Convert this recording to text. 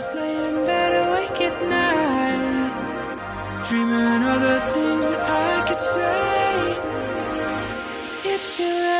just lay in bed awake at night, dreaming of the things that I could say. It's too late.